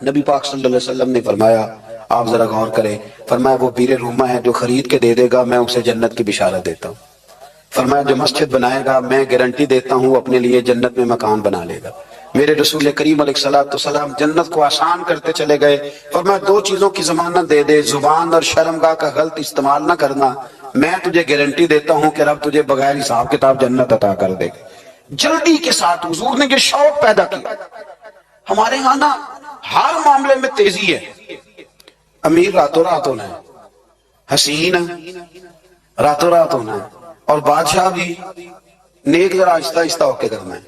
نبی پاک صلی اللہ علیہ وسلم نے فرمایا، آپ ذرا غور کریں، فرمایا وہ پیر روما ہے جو خرید کے دے دے گا میں اسے جنت کی بشارت دیتا ہوں۔ فرمایا جو مسجد بنائے گا میں گارنٹی دیتا ہوں اپنے لیے جنت میں مکان بنا لے گا۔ میرے رسول کریم علیہ الصلوۃ والسلام جنت کو آسان کرتے چلے گئے۔ فرمایا دو چیزوں کی ضمانت دے دے، زبان اور شرمگاہ کا غلط استعمال نہ کرنا، میں تجھے گارنٹی دیتا ہوں کہ رب تجھے بغیر حساب کتاب جنت عطا کر دے گا۔ جلدی کے ساتھ حضور نے یہ شوق پیدا کیا۔ ہمارے ہاں نا ہر معاملے میں تیزی ہے، امیر راتوں رات ہونا ہے، حسین راتوں رات ہونا ہے، اور بادشاہ بھی نیک ذرا آہستہ آہستہ ہو کے کرنا ہے،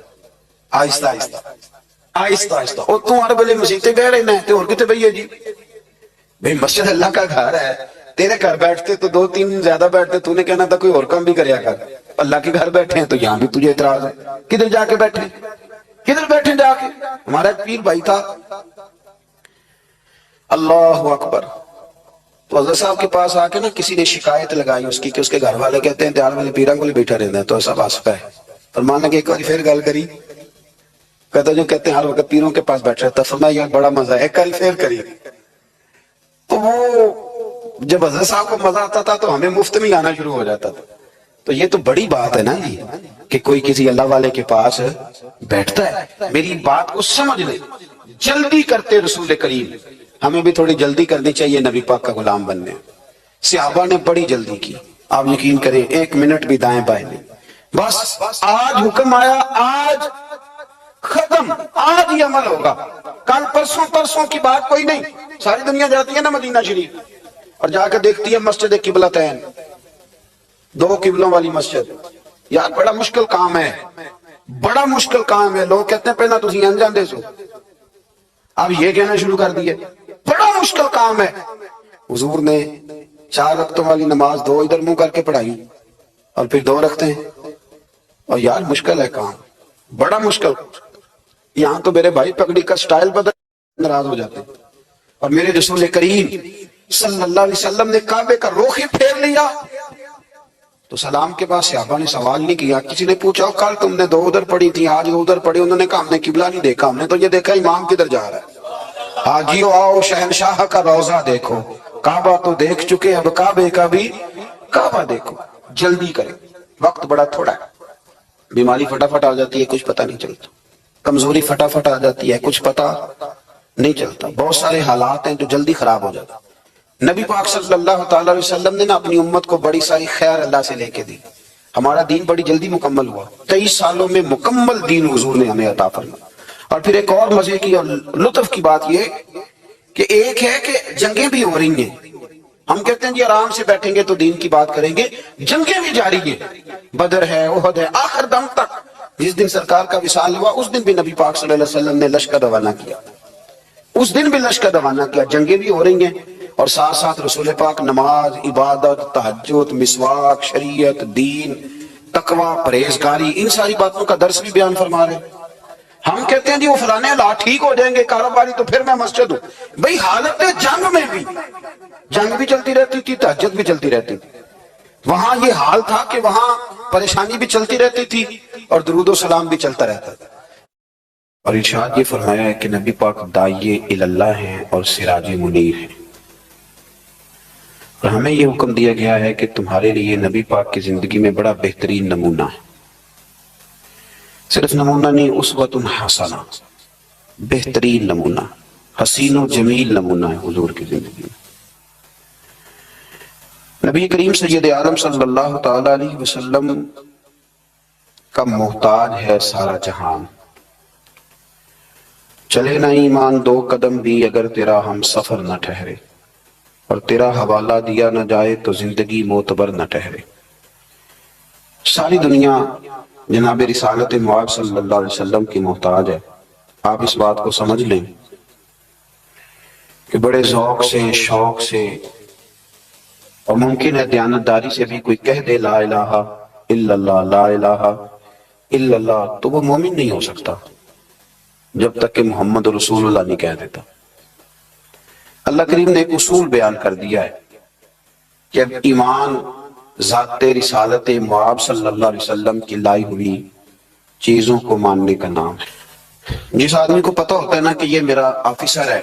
آہستہ آہستہ آہستہ آہستہ۔ اور تم ہر بلے مسیطے گئے رہنا ہے تو اور کتے بھئی ہے جی، بھئی مسجد اللہ کا گھر ہے، تیرے گھر بیٹھتے تو دو تین زیادہ بیٹھتے، تو نے کہنا تھا کوئی اور کام بھی کریا کر، اللہ کے گھر بیٹھے ہیں تو یہاں بھی تجھے اعتراض ہے، کدھر جا کے بیٹھے، کدھر بیٹھے جا کے۔ ہمارا ایک پیر بھائی تھا، اللہ اکبر، تو حضرت صاحب کے پاس آ کے نا کسی نے شکایت لگائی اس کی کہ اس کے گھر والے کہتے ہیں دیار والے پیران کو لے بیٹھا رہتا ہے، تو ایسا واسطہ ہے۔ فرمانا کہ ایک بار پھر گل کری، کہتا جو کہتے ہیں ہر وقت پیروں کے پاس بیٹھ رہتا، فرمایا یار بڑا مزہ ہے، ایک بار پھر کری۔ تو وہ جب حضرت صاحب کو مزہ آتا تھا تو ہمیں مفت میں آنا شروع ہو جاتا تھا۔ تو یہ تو بڑی بات ہے نا جی کہ کوئی کسی اللہ والے کے پاس بیٹھتا ہے۔ میری بات کو سمجھ لیں، جلدی کرتے رسول کریم، ہمیں بھی تھوڑی جلدی کرنی چاہیے نبی پاک کا غلام بننے۔ صحابہ نے بڑی جلدی کی، آپ یقین کریں ایک منٹ بھی دائیں بائیں نہیں، بس آج حکم آیا، آج ختم، آج ہی عمل ہوگا، کل پرسوں کی بات کوئی نہیں۔ ساری دنیا جاتی ہے نا مدینہ شریف اور جا کے دیکھتی ہے مسجد قبلتین، دو قبلوں والی مسجد، یار بڑا مشکل کام ہے، بڑا مشکل کام ہے۔ لوگ کہتے ہیں پہنا تسی انجان دے سو، اب یہ کہنا شروع کر دیے بڑا مشکل کام ہے۔ حضور نے 4 رکعتوں والی نماز دو ادھر منہ کر کے پڑھائی اور پھر 2 رکھتے ہیں، اور یار مشکل ہے کام، بڑا مشکل۔ یہاں تو میرے بھائی پگڑی کا سٹائل بدل ناراض ہو جاتے، اور میرے رسول کریم صلی اللہ علیہ وسلم نے کعبے کا رخ ہی پھیر لیا تو سلام کے بعد صحابہ نے سوال نہیں کیا۔ کسی نے پوچھا کل تم نے 2 ادھر پڑھی تھی آج 2 ادھر پڑھی، انہوں نے کہا ہم نے قبلہ نہیں دیکھا، ہم نے تو یہ دیکھا امام کدھر جا رہا ہے۔ حاجیو آؤ شہنشاہ کا روضہ دیکھو، کعبہ تو دیکھ چکے اب کعبے کا بھی کعبہ دیکھو۔ جلدی کریں، وقت بڑا تھوڑا ہے، بیماری فٹافٹ آ جاتی ہے کچھ پتہ نہیں چلتا، کمزوری فٹافٹ آ جاتی ہے کچھ پتہ نہیں چلتا، بہت سارے حالات ہیں جو جلدی خراب ہو جاتا۔ نبی پاک صلی اللہ تعالی علیہ وسلم نے اپنی امت کو بڑی ساری خیر اللہ سے لے کے دی، ہمارا دین بڑی جلدی مکمل ہوا، 23 سالوں میں مکمل دین حضور نے ہمیں عطا فرمایا۔ اور پھر ایک اور مزے کی اور لطف کی بات یہ کہ ایک ہے کہ جنگیں بھی ہو رہی ہیں، ہم کہتے ہیں جی آرام سے بیٹھیں گے تو دین کی بات کریں گے، جنگیں بھی جاری ہیں، بدر ہے، احد ہے، آخر دم تک۔ جس دن سرکار کا وصال ہوا اس دن بھی نبی پاک صلی اللہ علیہ وسلم نے لشکر روانہ کیا، اس دن بھی لشکر روانہ کیا، جنگیں بھی ہو رہی ہیں، اور ساتھ ساتھ رسول پاک نماز، عبادت، تہجد، مسواک، شریعت، دین، تقوی، پرہیزگاری، ان ساری باتوں کا درس بھی بیان فرما رہے ہیں۔ ہم کہتے ہیں جی وہ فلانے حالات ٹھیک ہو جائیں گے کاروباری تو پھر میں مسجد ہوں، بھئی حالت جنگ میں بھی جنگ بھی چلتی رہتی تھی، تہجد بھی چلتی رہتی تھی، وہاں یہ حال تھا کہ وہاں پریشانی بھی چلتی رہتی تھی اور درود و سلام بھی چلتا رہتا تھا۔ اور ارشاد یہ فرمایا ہے کہ نبی پاک داعیے اللہ ہیں اور سراج منیر ہیں، اور ہمیں یہ حکم دیا گیا ہے کہ تمہارے لیے نبی پاک کی زندگی میں بڑا بہترین نمونہ ہے، صرف نمونہ نہیں، اسوۃ حسنہ، بہترین نمونہ، حسین و جمیل نمونہ ہے حضور کی زندگی میں۔ نبی کریم سید عالم صلی اللہ تعالی علیہ وسلم کا محتاج ہے سارا جہان، چلے نہ ایمان 2 قدم بھی اگر تیرا ہم سفر نہ ٹھہرے، اور تیرا حوالہ دیا نہ جائے تو زندگی معتبر نہ ٹھہرے۔ ساری دنیا جناب رسالت معاذ صلی اللہ علیہ وسلم کی محتاج ہے۔ آپ اس بات کو سمجھ لیں کہ بڑے ذوق سے، شوق سے، اور ممکن ہے دیانتداری سے بھی کوئی کہہ دے لا الہ الا اللہ، لا الہ الا اللہ، تو وہ مومن نہیں ہو سکتا جب تک کہ محمد رسول اللہ نہیں کہہ دیتا۔ اللہ کریم نے ایک اصول بیان کر دیا ہے کہ ایمان ذات رسالت معاذ صلی اللہ علیہ وسلم کی لائی ہوئی چیزوں کو ماننے کا نام ہے۔ جس آدمی کو پتہ ہوتا ہے نا کہ یہ میرا آفیسر ہے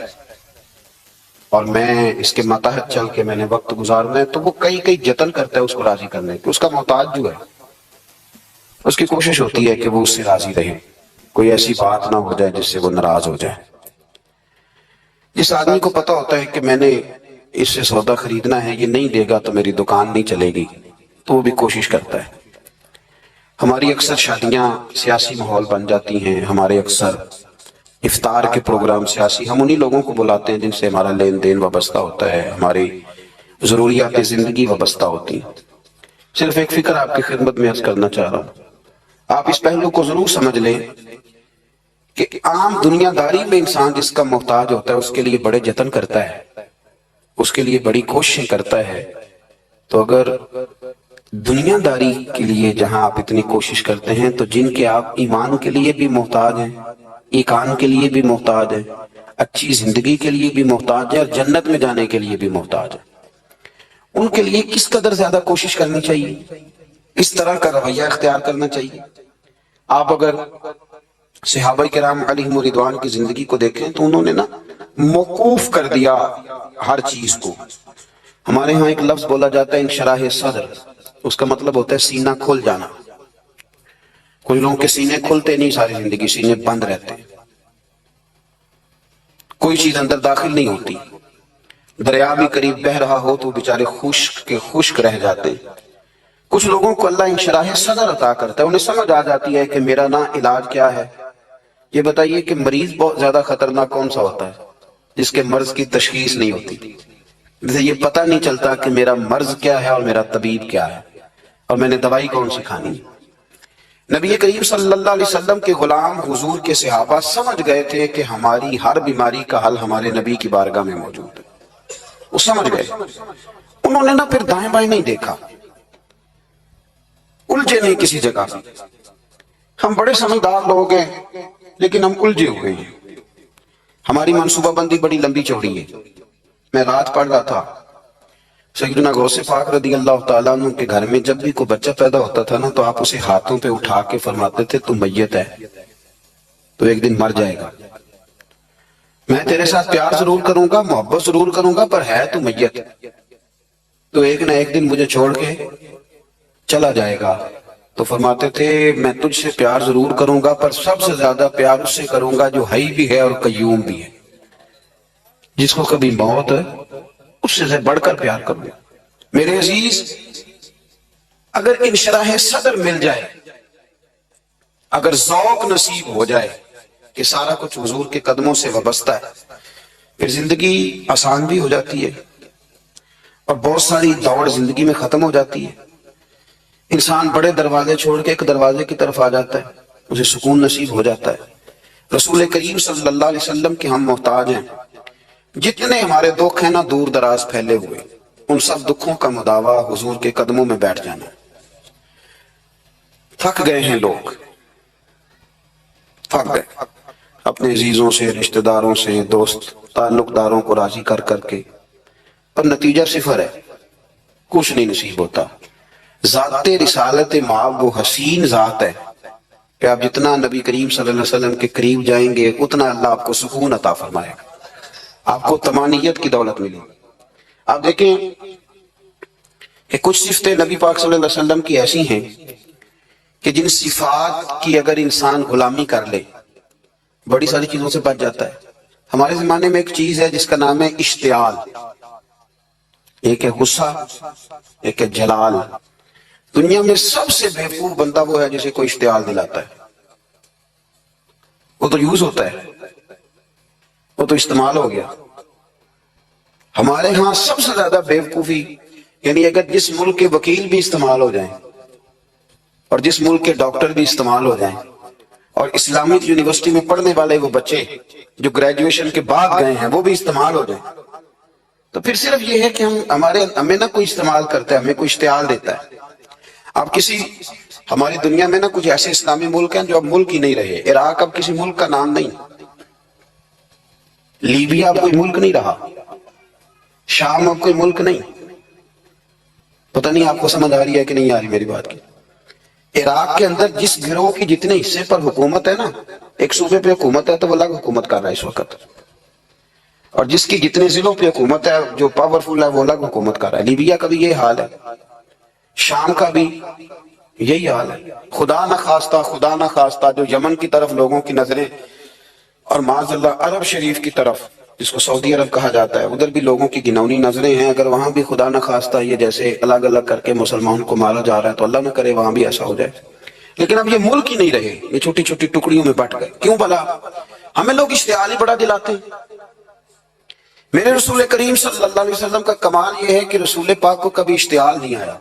اور میں اس کے ماتحت چل کے میں نے وقت گزارنا ہے، تو وہ کئی جتن کرتا ہے اس کو راضی کرنے کی. اس کا محتاج جو ہے اس کی کوشش ہوتی ہے کہ وہ اس سے راضی رہے، کوئی ایسی بات نہ ہو جائے جس سے وہ ناراض ہو جائے. جس آدمی کو پتہ ہوتا ہے کہ میں نے اس سے سودا خریدنا ہے، یہ نہیں دے گا تو میری دکان نہیں چلے گی، تو وہ بھی کوشش کرتا ہے. ہماری اکثر شادیاں سیاسی ماحول بن جاتی ہیں، ہمارے اکثر افطار کے پروگرام سیاسی، ہم انہی لوگوں کو بلاتے ہیں جن سے ہمارا لین دین وابستہ ہوتا ہے، ہماری ضروریات زندگی وابستہ ہوتی ہیں. صرف ایک فکر آپ کی خدمت میں عرض کرنا چاہ رہا ہوں، آپ اس پہلو کو ضرور سمجھ لیں کہ عام دنیا داری میں انسان جس کا محتاج ہوتا ہے اس کے لیے بڑے جتن کرتا ہے، اس کے لیے بڑی کوششیں کرتا ہے. تو اگر دنیا داری کے لیے جہاں آپ اتنی کوشش کرتے ہیں، تو جن کے آپ ایمان کے لیے بھی محتاج ہیں، ایقان کے لیے بھی محتاج ہیں، اچھی زندگی کے لیے بھی محتاج ہیں، اور جنت میں جانے کے لیے بھی محتاج ہیں، ان کے لیے کس قدر زیادہ کوشش کرنی چاہیے، کس طرح کا رویہ اختیار کرنا چاہیے. آپ اگر صحابہ کرام علیہم رضوان کی زندگی کو دیکھیں تو انہوں نے نا موقوف کر دیا ہر چیز کو. ہمارے ہاں ایک لفظ بولا جاتا ہے انشراح صدر، اس کا مطلب ہوتا ہے سینہ کھل جانا. کچھ لوگوں کے سینے کھلتے نہیں، ساری زندگی سینے بند رہتے ہیں، کوئی چیز اندر داخل نہیں ہوتی. دریا بھی قریب بہہ رہا ہو تو بیچارے خشک رہ جاتے ہیں. کچھ لوگوں کو اللہ انشراح صدر عطا کرتا ہے، انہیں سمجھ آ جاتی ہے کہ میرا نا علاج کیا ہے. یہ بتائیے کہ مریض بہت زیادہ خطرناک کون سا ہوتا ہے؟ جس کے مرض کی تشخیص نہیں ہوتی، جسے یہ پتہ نہیں چلتا کہ میرا مرض کیا ہے اور میرا طبیب کیا ہے اور میں نے دوائی کون سی کھانی. نبی کریم صلی اللہ علیہ وسلم کے غلام حضور کے صحابہ سمجھ گئے تھے کہ ہماری ہر بیماری کا حل ہمارے نبی کی بارگاہ میں موجود ہے. وہ سمجھ گئے. انہوں نے نا پھر دائیں بائیں نہیں دیکھا، الجھے نہیں کسی جگہ سے. ہم بڑے سمجھدار لوگ ہیں لیکن ہم الجھے ہوئے ہیں. ہماری منصوبہ بندی بڑی لمبی چوڑی ہے. میں رات پڑھ رہا تھا، سیدنا غوث پاک رضی اللہ تعالیٰ عنہ کے گھر میں جب بھی کوئی بچہ پیدا ہوتا تھا نا تو آپ اسے ہاتھوں پہ اٹھا کے فرماتے تھے تو میت ہے، تو ایک دن مر جائے گا. میں تیرے ساتھ پیار ضرور کروں گا، محبت ضرور کروں گا، پر ہے تو میت، تو ایک نہ ایک دن مجھے چھوڑ کے چلا جائے گا. تو فرماتے تھے میں تجھ سے پیار ضرور کروں گا پر سب سے زیادہ پیار اس سے کروں گا جو حی بھی ہے اور قیوم بھی ہے، جس کو کبھی موت ہے اس سے بڑھ کر پیار کروں گا. میرے عزیز، اگر انشراح صدر مل جائے، اگر ذوق نصیب ہو جائے کہ سارا کچھ حضور کے قدموں سے وابستہ ہے، پھر زندگی آسان بھی ہو جاتی ہے اور بہت ساری دوڑ زندگی میں ختم ہو جاتی ہے. انسان بڑے دروازے چھوڑ کے ایک دروازے کی طرف آ جاتا ہے، اسے سکون نصیب ہو جاتا ہے. رسول کریم صلی اللہ علیہ وسلم کے ہم محتاج ہیں. جتنے ہمارے دکھ ہیں نا دور دراز پھیلے ہوئے، ان سب دکھوں کا مداوا حضور کے قدموں میں بیٹھ جانا. تھک گئے ہیں لوگ، تھک گئے اپنے عزیزوں سے، رشتہ داروں سے، دوست تعلق داروں کو راضی کر کر کے، پر نتیجہ صفر ہے، کچھ نہیں نصیب ہوتا. ذات رسالت مآب وہ حسین ذات ہے کہ آپ جتنا نبی کریم صلی اللہ علیہ وسلم کے قریب جائیں گے اتنا اللہ آپ کو سکون عطا فرمائے گا، آپ کو طمانینت کی دولت ملے. آپ دیکھیں کہ کچھ صفتیں نبی پاک صلی اللہ علیہ وسلم کی ایسی ہیں کہ جن صفات کی اگر انسان غلامی کر لے بڑی ساری چیزوں سے بچ جاتا ہے. ہمارے زمانے میں ایک چیز ہے جس کا نام ہے اشتعال، ایک ہے غصہ، ایک ہے جلال. دنیا میں سب سے بیوقوف بندہ وہ ہے جسے کوئی اشتعال دلاتا ہے، وہ تو یوز ہوتا ہے، وہ تو استعمال ہو گیا. ہمارے ہاں سب سے زیادہ بیوقوفی، یعنی اگر جس ملک کے وکیل بھی استعمال ہو جائیں اور جس ملک کے ڈاکٹر بھی استعمال ہو جائیں اور اسلامی یونیورسٹی میں پڑھنے والے وہ بچے جو گریجویشن کے بعد گئے ہیں وہ بھی استعمال ہو جائیں، تو پھر صرف یہ ہے کہ ہمیں نہ کوئی استعمال کرتا ہے، ہمیں کوئی اشتعال دیتا ہے. اب ہماری دنیا میں نا کچھ ایسے اسلامی ملک ہیں جو اب ملک ہی نہیں رہے. عراق اب کسی ملک کا نام نہیں، لیبیا اب کوئی ملک نہیں رہا، شام اب کوئی ملک نہیں. پتہ نہیں آپ کو سمجھ آ رہی ہے کہ نہیں آ رہی میری بات کی. عراق کے اندر جس گروہ کی جتنے حصے پر حکومت ہے نا، ایک صوبے پہ حکومت ہے تو وہ الگ حکومت کر رہا ہے اس وقت، اور جس کی جتنے ضلعوں پہ حکومت ہے جو پاورفل ہے وہ الگ حکومت کر رہا ہے۔ لیبیا کا بھی یہ حال ہے، شام کا بھی یہی حال ہے۔ خدا نہ خواستہ جو یمن کی طرف لوگوں کی نظریں، اور معاذ اللہ عرب شریف کی طرف جس کو سعودی عرب کہا جاتا ہے، ادھر بھی لوگوں کی گنونی نظریں ہیں، اگر وہاں بھی خدا نہ خواستہ یہ جیسے الگ الگ کر کے مسلمان کو مارا جا رہا ہے تو اللہ نہ کرے وہاں بھی ایسا ہو جائے۔ لیکن اب یہ ملک ہی نہیں رہے، یہ چھوٹی چھوٹی ٹکڑیوں میں بٹ گئے۔ کیوں بھلا؟ ہمیں لوگ اشتعال ہی بڑا دلاتے ہیں۔ میرے رسول کریم صلی اللہ علیہ وسلم کا کمال یہ ہے کہ رسول پاک کو کبھی اشتعال نہیں آیا،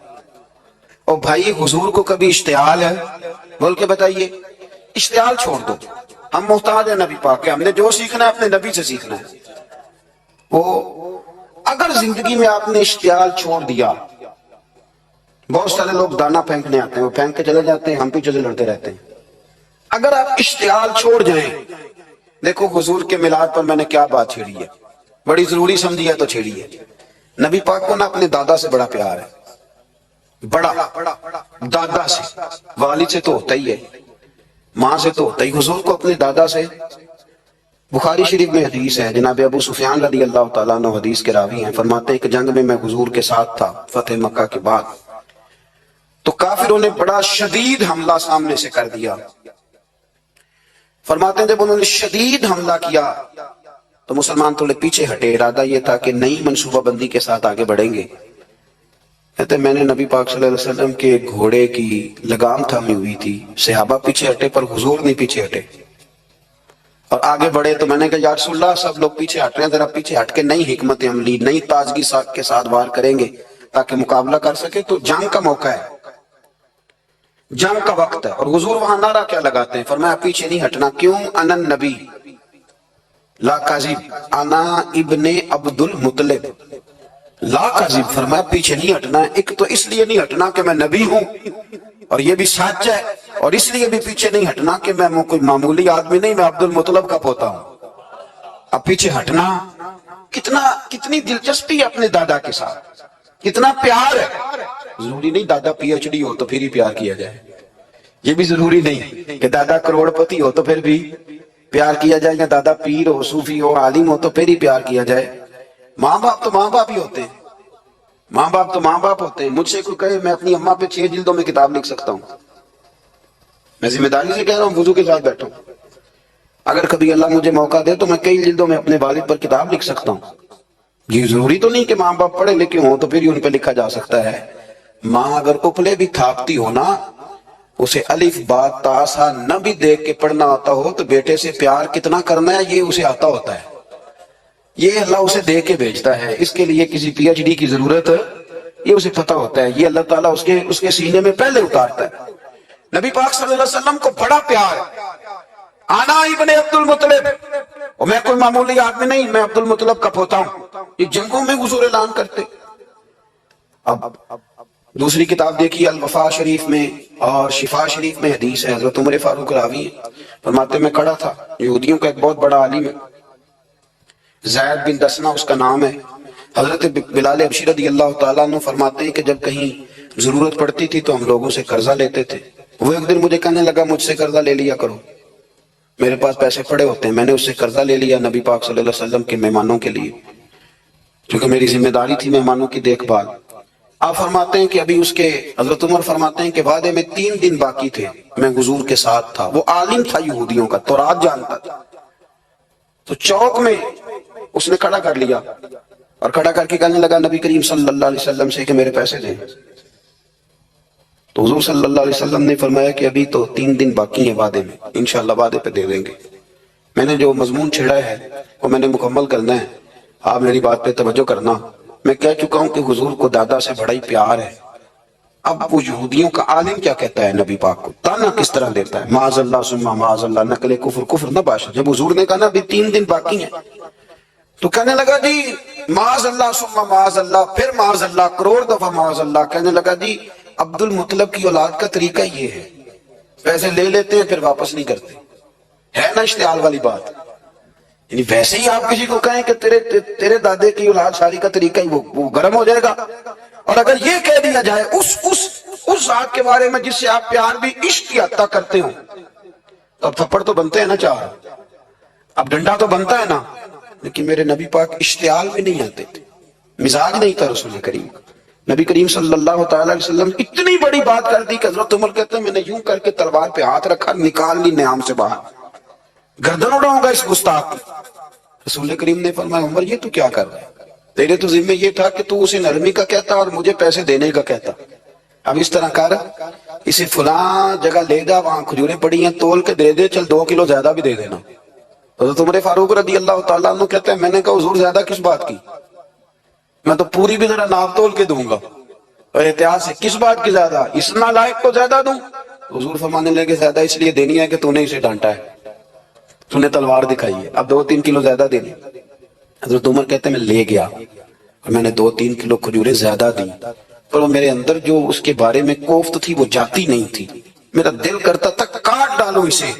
اور بھائی حضور کو کبھی اشتعال ہے؟ بول کے بتائیے۔ اشتعال چھوڑ دو، ہم محتاج ہیں نبی پاک کے، ہم نے جو سیکھنا ہے اپنے نبی سے سیکھنا ہے۔ وہ اگر زندگی میں آپ نے اشتعال چھوڑ دیا، بہت سارے لوگ دانا پھینکنے آتے ہیں، وہ پھینک کے چلے جاتے ہیں، ہم پیچھے سے لڑتے رہتے ہیں۔ اگر آپ اشتعال چھوڑ جائیں، دیکھو حضور کے میلاد پر میں نے کیا بات چھیڑی ہے، بڑی ضروری سمجھی ہے تو چھیڑی ہے۔ نبی پاک کو نا اپنے دادا سے بڑا پیار ہے، بڑا دادا سے، والد سے تو ہوتا ہی ہے، ماں سے تو ہوتا ہی، حضور کو اپنے دادا سے۔ بخاری شریف میں حدیث ہے، جناب ابو سفیان رضی اللہ تعالیٰ عنہ حدیث کے راوی ہیں، فرماتے ہیں کہ جنگ میں حضور کے ساتھ تھا فتح مکہ کے بعد، تو کافروں نے بڑا شدید حملہ سامنے سے کر دیا۔ فرماتے ہیں جب انہوں نے شدید حملہ کیا تو مسلمان تھوڑے پیچھے ہٹے، ارادہ یہ تھا کہ نئی منصوبہ بندی کے ساتھ آگے بڑھیں گے۔ کہتے میں نے نبی پاک صلی اللہ علیہ وسلم کے گھوڑے کی لگام تھامی ہوئی تھی، صحابہ پیچھے ہٹے پر حضور نہیں پیچھے ہٹے، اور آگے بڑھے تو میں نے کہا یا رسول اللہ سب لوگ پیچھے ہٹ رہے ہیں، ذرا پیچھے ہٹ کے نئی حکمت عملی، نئی تازگی کے ساتھ وار کریں گے تاکہ مقابلہ کر سکے۔ تو جنگ کا موقع ہے، جنگ کا وقت ہے، اور حضور وہاں نعرہ کیا لگاتے ہیں؟ فرمایا پیچھے نہیں ہٹنا۔ کیوں؟ انا النبی لا کاذب، انا ابن عبد المطلب لا کاذب، فرمایا پیچھے نہیں ہٹنا ہے۔ ایک تو اس لیے نہیں ہٹنا کہ میں نبی ہوں اور یہ بھی سچ ہے، اور اس لیے بھی پیچھے نہیں ہٹنا کہ میں کوئی معمولی آدمی نہیں، میں عبد المطلب کا پوتا ہوں۔ اب پیچھے ہٹنا، کتنی دلچسپی ہے اپنے دادا کے ساتھ، کتنا پیار ہے۔ ضروری نہیں دادا پی ایچ ڈی ہو تو پھر ہی پیار کیا جائے، یہ بھی ضروری نہیں کہ دادا کروڑ پتی ہو تو پھر بھی پیار کیا جائے، یا دادا پیر ہو، صوفی ہو، عالم ہو تو پھر ہی پیار کیا جائے۔ ماں باپ تو ماں باپ ہی ہوتے ہیں، ماں باپ تو ماں باپ ہوتے ہیں۔ مجھ سے کوئی کہے میں اپنی اماں پہ 6 جلدوں میں کتاب لکھ سکتا ہوں، میں ذمہ داری سے کہہ رہا ہوں، وضو کے ساتھ بیٹھا ہوں، اگر کبھی اللہ مجھے موقع دے تو میں کئی جلدوں میں اپنے والد پر کتاب لکھ سکتا ہوں۔ یہ ضروری تو نہیں کہ ماں باپ پڑھے لکھے ہوں تو پھر ہی ان پہ لکھا جا سکتا ہے۔ ماں اگر اپلے بھی تھاپتی ہو نا، اسے الف با تا سا نہ بھی دیکھ کے پڑھنا آتا ہو تو بیٹے سے پیار کتنا کرنا ہے یہ اسے آتا ہوتا ہے، یہ اللہ اسے دے کے بھیجتا ہے، اس کے لیے کسی پی ایچ ڈی کی ضرورت یہ اسے پتہ ہوتا ہے، یہ اللہ تعالیٰ اس کے سینے میں پہلے اتارتا ہے۔ نبی پاک صلی اللہ علیہ وسلم کو بڑا پیار، آنا ابن عبد المطلب، اور میں کوئی معمولی آدمی نہیں، میں عبد المطلب کا پوتا ہوں۔ یہ جنگوں میں حضور اعلان کرتے۔ اب دوسری کتاب دیکھیے الوفا شریف میں اور شفا شریف میں حدیث ہے، حضرت عمر فاروق راوی ہے، فرماتے میں کھڑا تھا، یہودیوں کا ایک بہت بڑا عالم ہے، زید بن دسنا اس کا نام ہے، حضرت بلال حبشی رضی اللہ تعالیٰ عنہ فرماتے ہیں کہ جب کہیں ضرورت پڑتی تھی تو ہم لوگوں سے قرضہ لیتے تھے، وہ ایک دن مجھے کہنے لگا مجھ سے قرضہ لے لیا کرو، میرے پاس پیسے پڑے ہوتے ہیں۔ میں نے اس سے قرضہ لے لیا نبی پاک صلی اللہ علیہ وسلم کے مہمانوں کے لیے، کیونکہ میری ذمہ داری تھی مہمانوں کی دیکھ بھال۔ آپ فرماتے ہیں کہ ابھی اس کے حضرت عمر فرماتے ہیں کہ وعدے میں 3 دن باقی تھے، میں حضور کے ساتھ تھا، وہ عالم تھا یہودیوں کا، تورات جانتا تھا، تو چوک میں اس نے کھڑا کر لیا اور کھڑا کر کے کہنے لگا نبی کریم صلی اللہ علیہ وسلم سے کہ میرے پیسے دیں، تو حضور صلی اللہ علیہ وسلم نے فرمایا کہ ابھی تو 3 دن باقی ہیں وعدے میں، انشاءاللہ وعدے پہ دے دیں گے۔ میں نے جو مضمون چھڑا ہے وہ میں نے مکمل کرنا ہے، آپ میری بات پہ توجہ کرنا۔ میں کہہ چکا ہوں کہ حضور کو دادا سے بڑا ہی پیار ہے۔ اب وہ یہودیوں کا عالم کیا کہتا ہے نبی پاک کو، تانا کس طرح دیتا ہے، معاذ اللہ ثم معاذ اللہ، نقل کفر نہ باشا۔ جب حضور نے کہا نا ابھی 3 دن باقی ہیں تو کہنے لگا جی معاذ اللہ ثم معاذ اللہ، پھر معاذ اللہ، کروڑ دفعہ معاذ اللہ۔ کہنے لگا جی عبد المطلب کی اولاد کا طریقہ یہ ہے، پیسے لے لیتے ہیں پھر واپس نہیں کرتے، ہے نا اشتعال والی بات۔ یعنی ویسے ہی آپ کسی کو کہیں کہ تیرے دادے کی اولاد شادی کا طریقہ ہی وہ گرم ہو جائے گا، اور اگر یہ کہہ دیا جائے اس ذات کے بارے میں جس سے آپ پیار بھی عشق کی حد تک کرتے ہوں. تو اب تھپڑ تو بنتے ہیں نا چار, اب ڈنڈا تو بنتا ہے نا, لیکن میرے نبی پاک اشتعال میں نہیں آتے تھے, مزاج نہیں تھا رسول کریم. نبی کریم صلی اللہ تعالی علیہ وسلم اتنی بڑی بات کر دی کہ حضرت عمر کہتے ہیں میں نے یوں کر کے تلوار پہ ہاتھ رکھا, نکال لی نیام سے باہر, گردن اڑاؤں گا اس گستاخ کی. رسول کریم نے فرمایا عمر یہ تو کیا کر رہا ہے, تیرے تو ذمہ یہ تھا کہ تو اسے نرمی کا کہتا اور مجھے پیسے دینے کا کہتا. اب اس طرح کر, اسے فلاں جگہ لے جا, وہاں کھجوریں پڑی ہیں تول کے دے دے, چل 2 کلو زیادہ بھی دے دینا. حضرت عمر فاروق رضی اللہ تعالیٰ عنہ کہتے ہیں میں نے کہا حضور زیادہ کس بات کی, میں تو پوری بھی ذرا ناپ تول کے دوں گا. اور احتیاط سے, کس بات کی زیادہ, اس نالائق کو زیادہ دوں؟ حضور فرمانے لگے زیادہ اس لیے دینی ہے کہ تو نے اسے ڈانٹا ہے, تو نے تلوار دکھائی ہے, اب 2-3 کلو زیادہ دینی. حضرت عمر کہتے ہیں میں لے گیا اور میں نے 2-3 کلو کھجوریں زیادہ دی, پر وہ میرے اندر جو اس کے بارے میں کوفت تھی وہ جاتی نہیں تھی. میرا دل کرتا تھا کاٹ ڈالوں اسے,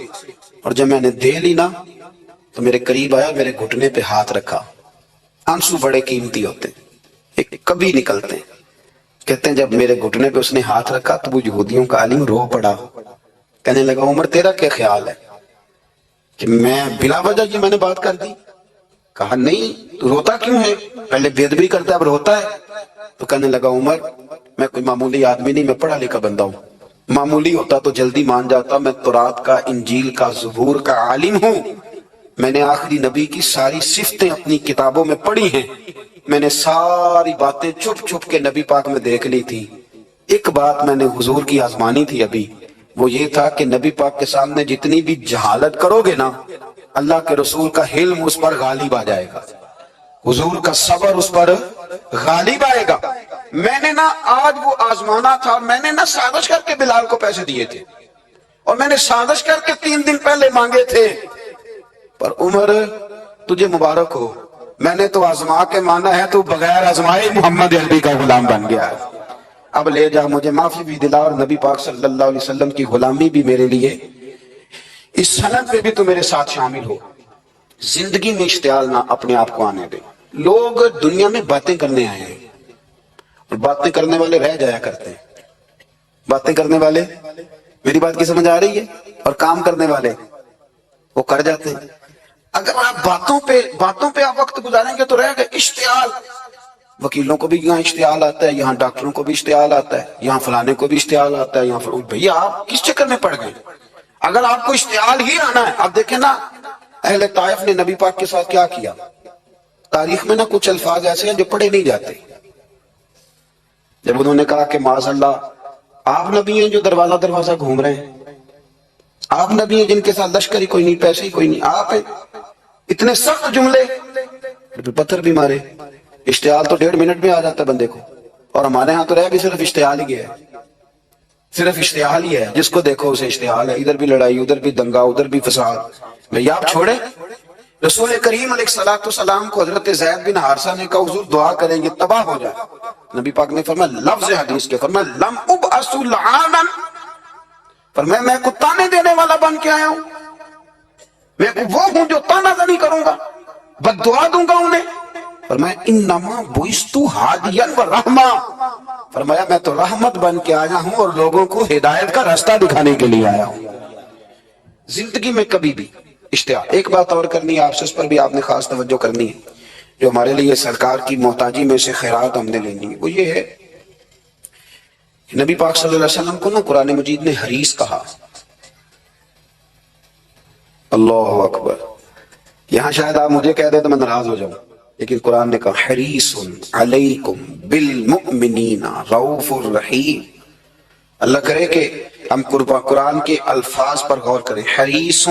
اور جب میں نے دے لی نا تو میرے قریب آیا, میرے گھٹنے پہ ہاتھ رکھا. آنسو بڑے قیمتی ہوتے ہیں, ایک کبھی نکلتے ہیں. کہتے ہیں جب میرے گھٹنے پہ اس نے ہاتھ رکھا تو وہ یہودیوں کا عالم رو پڑا, کہنے لگا عمر تیرا کیا خیال ہے کہ میں بلا وجہ یہ میں نے بات کر دی؟ کہا نہیں, تو روتا کیوں ہے, پہلے بے ادبی کرتا ہے اب روتا ہے. تو کہنے لگا عمر میں کوئی معمولی آدمی نہیں, میں پڑھا لکھا بندہ ہوں, معمولی ہوتا تو جلدی مان جاتا, میں تورات کا, انجیل کا, زبور کا عالم ہوں. میں نے آخری نبی کی ساری صفتیں اپنی کتابوں میں پڑھی ہیں, میں نے ساری باتیں چھپ چھپ کے نبی پاک میں دیکھ لی تھی. ایک بات میں نے حضور کی آزمانی تھی ابھی, وہ یہ تھا کہ نبی پاک کے سامنے جتنی بھی جہالت کرو گے نا, اللہ کے رسول کا حلم اس پر غالب آ جائے گا, حضور کا صبر اس پر غالب آئے گا. میں نے نا آج وہ آزمانا تھا, میں نے نا سازش کر کے بلال کو پیسے دیے تھے, اور میں نے سازش کر کے 3 دن پہلے مانگے تھے. پر عمر تجھے مبارک ہو, میں نے تو آزما کے مانا ہے, تو بغیر آزمائے محمد عربی کا غلام بن گیا ہے. اب لے جا, مجھے معافی بھی دلا, اور نبی پاک صلی اللہ علیہ وسلم کی غلامی بھی میرے لیے, اس سند پہ بھی تو میرے ساتھ شامل ہو. زندگی میں اشتعال نہ اپنے آپ کو آنے دے. لوگ دنیا میں باتیں کرنے آئے ہیں, اور باتیں کرنے والے رہ جایا کرتے ہیں. باتیں کرنے والے, میری بات کی سمجھ آ رہی ہے, اور کام کرنے والے وہ کر جاتے ہیں. اگر آپ باتوں پہ آپ وقت گزاریں گے تو رہ گئے. اشتعال, وکیلوں کو بھی یہاں اشتعال آتا ہے, یہاں ڈاکٹروں کو بھی اشتعال آتا ہے, یہاں فلانے کو بھی اشتعال آتا ہے, یہاں بھیا آپ کس چکر میں پڑ گئے؟ اگر آپ کو اشتعال ہی آنا ہے, آپ دیکھیں نا اہل طائف نے نبی پاک کے ساتھ کیا کیا. تاریخ میں نا کچھ الفاظ ایسے ہیں جو پڑھے نہیں جاتے. جب انہوں نے کہا کہ معاذ اللہ آپ نبی ہیں جو دروازہ دروازہ گھوم رہے ہیں, آپ نبی ہیں جن کے ساتھ لشکر ہی کوئی نہیں, پیسے ہی کوئی نہیں, آپ ہیں, اتنے سخت جملے, پتھر بھی مارے. اشتعال تو 1.5 منٹ میں آ جاتا ہے بندے کو, اور ہمارے ہاں تو رہ بھی صرف اشتعال ہی ہے, صرف اشتعال ہی ہے, جس کو دیکھو اسے اشتعال ہے. ادھر بھی لڑائی, ادھر بھی دنگا, ادھر بھی فساد. بھئی آپ چھوڑے. رسول کریم علیہ السلام کو حضرت زید بن حارثہ نے کہا حضور دعا کریں گے تباہ ہو جائے. نبی پاک نے فرمایا, لفظ حدیث کے فرمایا لم ابعث لعانا, فرمایا میں کو تانے دینے والا بن کے آیا ہوں, میں وہ ہوں جو تانا زنی کروں گا, بد دعا دوں گا انہیں. فرمایا انما بعثت ہادیا و رحما, فرمایا میں تو رحمت بن کے آیا ہوں اور لوگوں کو ہدایت کا راستہ دکھانے کے لیے آیا ہوں. زندگی میں کبھی بھی اشتعال. ایک بات اور کرنی ہے آپ سے, اس پر بھی آپ نے خاص توجہ کرنی ہے, جو ہمارے لیے سرکار کی محتاجی میں سے خیرات ہم نے لینی ہے. وہ یہ ہے کہ نبی پاک صلی اللہ علیہ وسلم کو نا قرآن مجید نے حریص کہا. اللہ اکبر. یہاں شاید آپ مجھے کہہ دیں تو میں ناراض ہو جاؤں, لیکن قرآن نے کہا حریص علیکم بالمؤمنین رؤوف الرحیم. اللہ کرے کہ ہم قرآن کے الفاظ پر غور کریں. حریص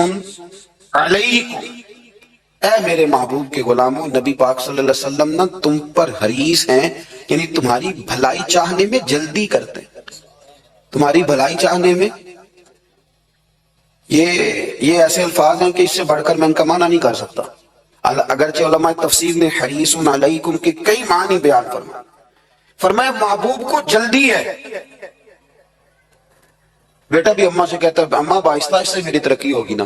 علیکم, اے میرے محبوب کے غلاموں, نبی پاک صلی اللہ علیہ وسلم نا تم پر حریص ہیں, یعنی تمہاری بھلائی چاہنے میں جلدی کرتے ہیں, تمہاری بھلائی چاہنے میں. یہ ایسے الفاظ ہیں کہ اس سے بڑھ کر میں ان کا معنی نہیں کر سکتا. اگرچہ علماء تفسیر نے حریص علیکم کے کئی معنی بیان فرمائے. فرمایا محبوب کو جلدی ہے. بیٹا بھی اماں سے کہتا ہے اماں آہستہ آہستہ میری ترقی ہوگی نا.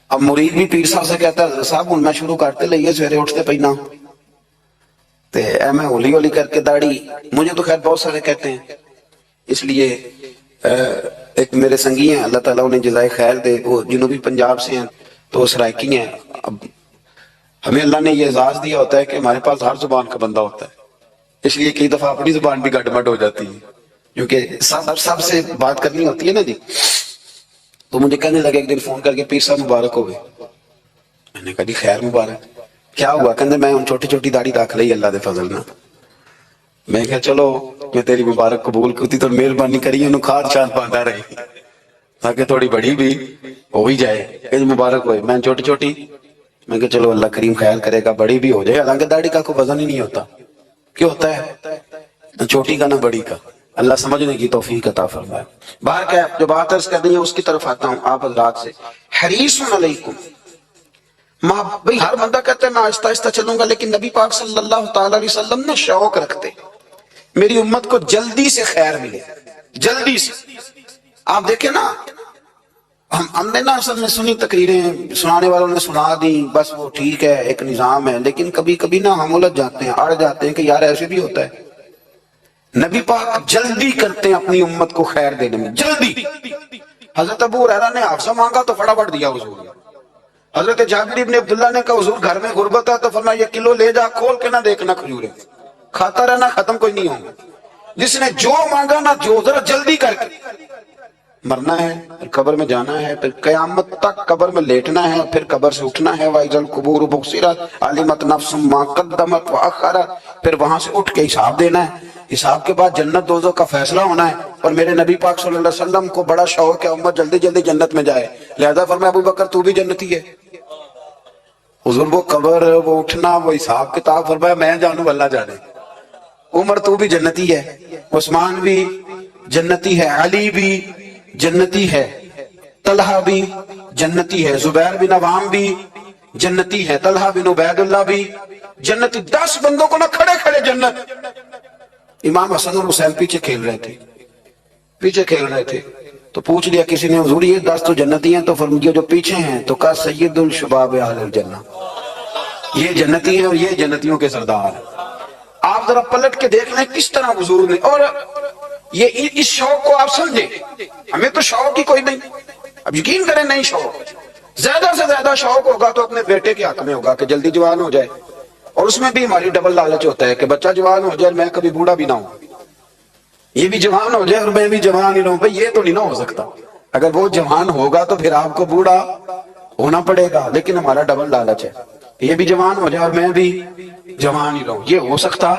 اب مرید بھی پیر صاحب سے کہتا ہے صاحب ہوں میں شروع کرتے لئیے سویرے اٹھتے پہنا, میں ہولی ہولی کر کے داڑھی، مجھے تو خیر بہت سارے کہتے ہیں، اس لیے ایک میرے سنگی ہیں، اللہ تعالیٰ انہیں جزائے خیر دے، وہ جنوبی پنجاب سے ہیں تو وہ سرائکی ہیں۔ اب ہمیں اللہ نے یہ اعزاز دیا ہوتا ہے کہ ہمارے پاس ہر زبان کا بندہ ہوتا ہے، اس لیے کئی دفعہ اپنی زبان بھی گڑبڑ ہو جاتی ہے، کیونکہ سب سے بات کرنی ہوتی ہے نا جی۔ تو مجھے کہنے لگے ایک دن فون کر کے، پیر صاحب مبارک ہو گئے۔ میں نے کہا جی خیر مبارک، کیا ہوا؟ کہنے میں ان چھوٹی چھوٹی داڑھی رکھ لئی اللہ دے فضل نہ۔ میں کہا چلو میں تیری مبارک قبول کرتی تو مہربانی کری انہوں کھاد چاند باندھا رہی تاکہ تھوڑی بڑی بھی ہو ہی جائے، کہ مبارک ہوئے۔ میں چھوٹی چھوٹی، میں کہا چلو اللہ کریم خیال کرے گا بڑی بھی ہو جائے، حالانکہ داڑھی کا کوئی وزن ہی نہیں ہوتا، کیوں ہوتا ہے نہ چھوٹی کا نہ بڑی کا، اللہ سمجھنے کی توفیق عطا فرمائے۔ باہر کیا جو بات عرض کرنی ہے اس کی طرف آتا ہوں آپ حضرات سے۔ حریص علیکم، بھئی ہر بندہ کہتا ہے میں آہستہ آہستہ چلوں گا، لیکن نبی پاک صلی اللہ تعالی علیہ وسلم نے شوق رکھتے میری امت کو جلدی سے خیر ملے، جلدی سے۔ آپ دیکھیں نا، ہم نے نا اصل میں سنی تقریریں، سنانے والوں نے سنا دی، بس وہ ٹھیک ہے ایک نظام ہے، لیکن کبھی کبھی نا ہم الجھ جاتے ہیں، اڑ جاتے ہیں کہ یار ایسے بھی ہوتا ہے۔ نبی پاک جلدی کرتے ہیں اپنی امت کو خیر دینے میں، جلدی۔ حضرت ابو ہریرہ نے حافظہ مانگا تو فٹافٹ دیا حضور نے۔ حضرت جابر ابن عبداللہ نے کہا حضور گھر میں غربت ہے تو فرمایا یہ کلو لے جا، کھول کے نہ دیکھنا کھجورے، کھاتا رہنا، ختم کوئی نہیں ہوگا۔ جس نے جو مانگا نا، جو ذرا جلدی کر کے، مرنا ہے پھر قبر میں جانا ہے، پھر قیامت تک قبر میں لیٹنا ہے، پھر قبر سے اٹھنا ہے، وَإِذَا الْقُبُورُ بُعْثِرَتْ عَلِمَتْ نَفْسٌ مَا قَدَّمَتْ وَأَخَّرَتْ، پھر وہاں سے اٹھ کے حساب دینا ہے، حساب کے بعد جنت دوزخ کا فیصلہ ہونا ہے۔ اور میرے نبی پاک صلی اللہ علیہ وسلم کو بڑا شوق ہے امت جلدی جلدی جنت میں جائے، لہذا فرمایا ابو بکر تو بھی جنتی ہے۔ حضور وہ قبر، وہ اٹھنا، وہ حساب کتاب، فرمایا میں جانوں اللہ جانے۔ عمر تو بھی جنتی ہے، عثمان بھی جنتی ہے، علی بھی جنتی ہے، طلحہ بھی جنتی ہے، زبیر بن عوام بھی جنتی ہے، طلحہ بن عبید اللہ بھی جنتی۔ 10 بندوں کو نہ کھڑے کھڑے جنت۔ امام حسن اور حسین پیچھے کھیل رہے تھے تو پوچھ لیا کسی نے حضور یہ 10 تو جنتی ہیں، تو فرمایا جو پیچھے ہیں، تو کہا سید الشباب اہل الجنہ، یہ جنتی ہیں اور یہ جنتیوں کے سردار ہیں۔ آپ ذرا پلٹ کے دیکھ لیں کس طرح حضور نے، اور یہ اس شوق کو آپ سمجھیں، ہمیں تو شوق ہی کوئی نہیں، اب یقین کریں نہیں شوق، زیادہ سے زیادہ شوق ہوگا تو اپنے بیٹے کے حق میں ہوگا کہ جلدی جوان ہو جائے، اور اس میں بھی ہماری ڈبل لالچ ہوتا ہے کہ بچہ جوان ہو جائے اور میں کبھی بوڑھا بھی نہ ہوں، یہ بھی جوان ہو جائے اور میں بھی جوان ہی رہوں، بھئی یہ تو نہیں نہ ہو سکتا۔ اگر وہ جوان ہوگا تو پھر آپ کو بوڑھا ہونا پڑے گا، لیکن ہمارا ڈبل لالچ ہے، یہ بھی جوان ہو جائے اور میں بھی جوان ہی رہوں، یہ ہو سکتا